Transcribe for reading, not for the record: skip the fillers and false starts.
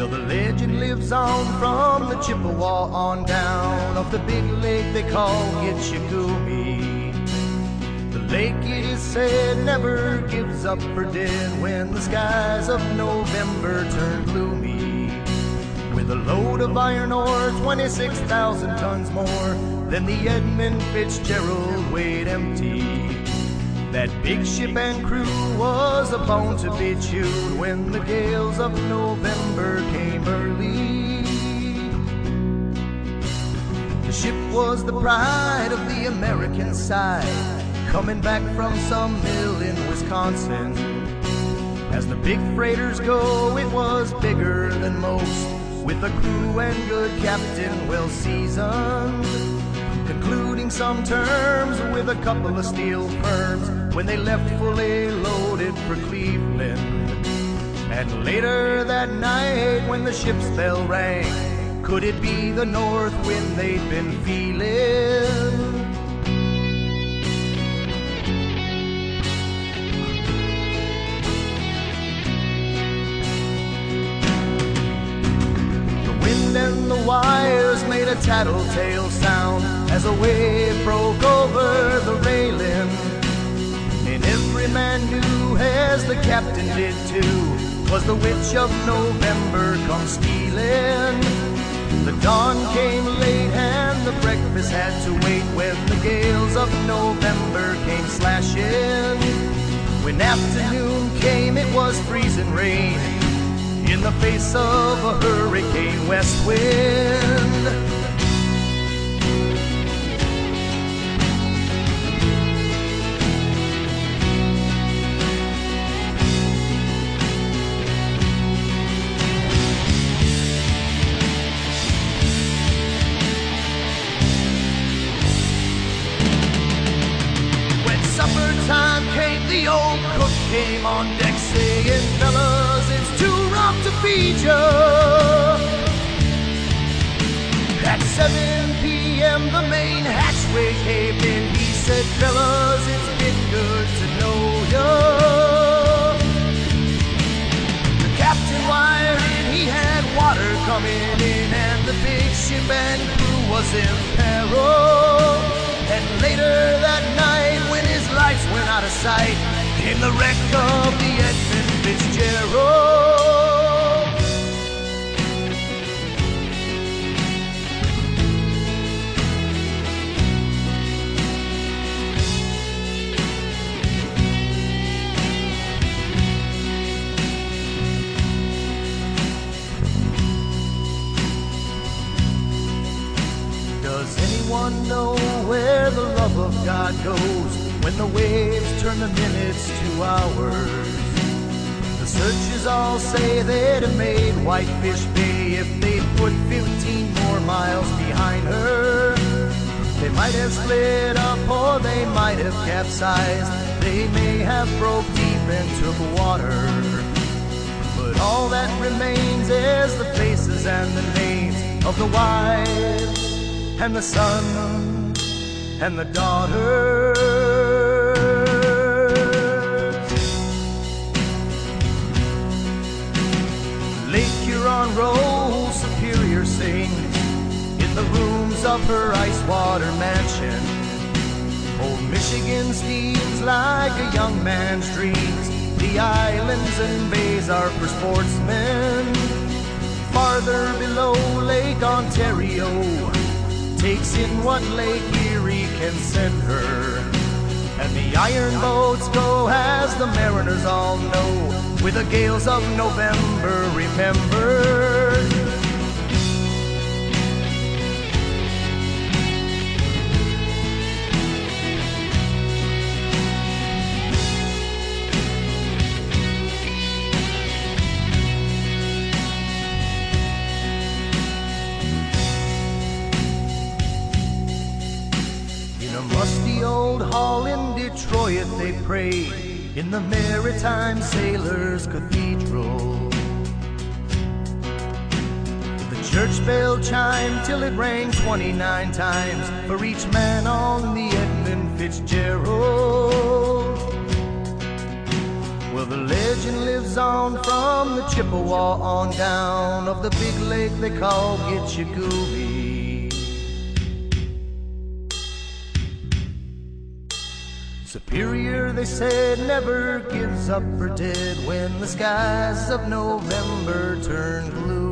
Well, the legend lives on from the Chippewa on down of the big lake they call Gitchagumi. The lake, it is said, never gives up for dead when the skies of November turn gloomy. With a load of iron ore, 26,000 tons more than the Edmund Fitzgerald weighed empty. That big ship and crew was a bone to be chewed when the gales of November came early. The ship was the pride of the American side, coming back from some mill in Wisconsin. As the big freighters go, it was bigger than most, with a crew and good captain well seasoned, concluding some terms with a couple of steel firms when they left fully loaded for Cleveland. And later that night when the ship's bell rang, could it be the north wind they'd been feeling? And the wires made a tattletale sound as a wave broke over the railing. And every man knew, as the captain did too, 'twas the witch of November come stealing. The dawn came late and the breakfast had to wait when the gales of November came slashing. When afternoon came, it was freezing rain in the face of a hurricane west wind. When supper time came, the old cook came on deck saying, "Fellas, it's too rough to feed ya." At 7 p.m. the main hatchway came in. He said, "Fellas, it's been good to know ya." The captain wired in, he had water coming in, and the big ship and crew was in peril. And later that night, when his lights went out of sight, came the wreck of the Edmund Fitzgerald. Does anyone know where the love of God goes when the waves turn the minutes to hours? The searchers all say they'd have made Whitefish Bay if they'd put 15 more miles behind her. They might have split up or they might have capsized. They may have broke deep and took water. But all that remains is the faces and the names of the wives and the son and the daughters. Lake Huron rolls, Superior sings in the rooms of her ice water mansion. Old Michigan steams like a young man's dreams. The islands and bays are for sportsmen. Farther below, Lake Ontario takes in what Lake Erie can send her. And the iron boats go, as the mariners all know, with the gales of November remembered. Musty old hall in Detroit they prayed in the Maritime Sailors Cathedral. The church bell chimed till it rang 29 times for each man on the Edmund Fitzgerald. Well, the legend lives on from from the Chippewa on down of the big lake they call Gitchagooey. Superior, they said, never gives up for dead when the skies of November turn blue.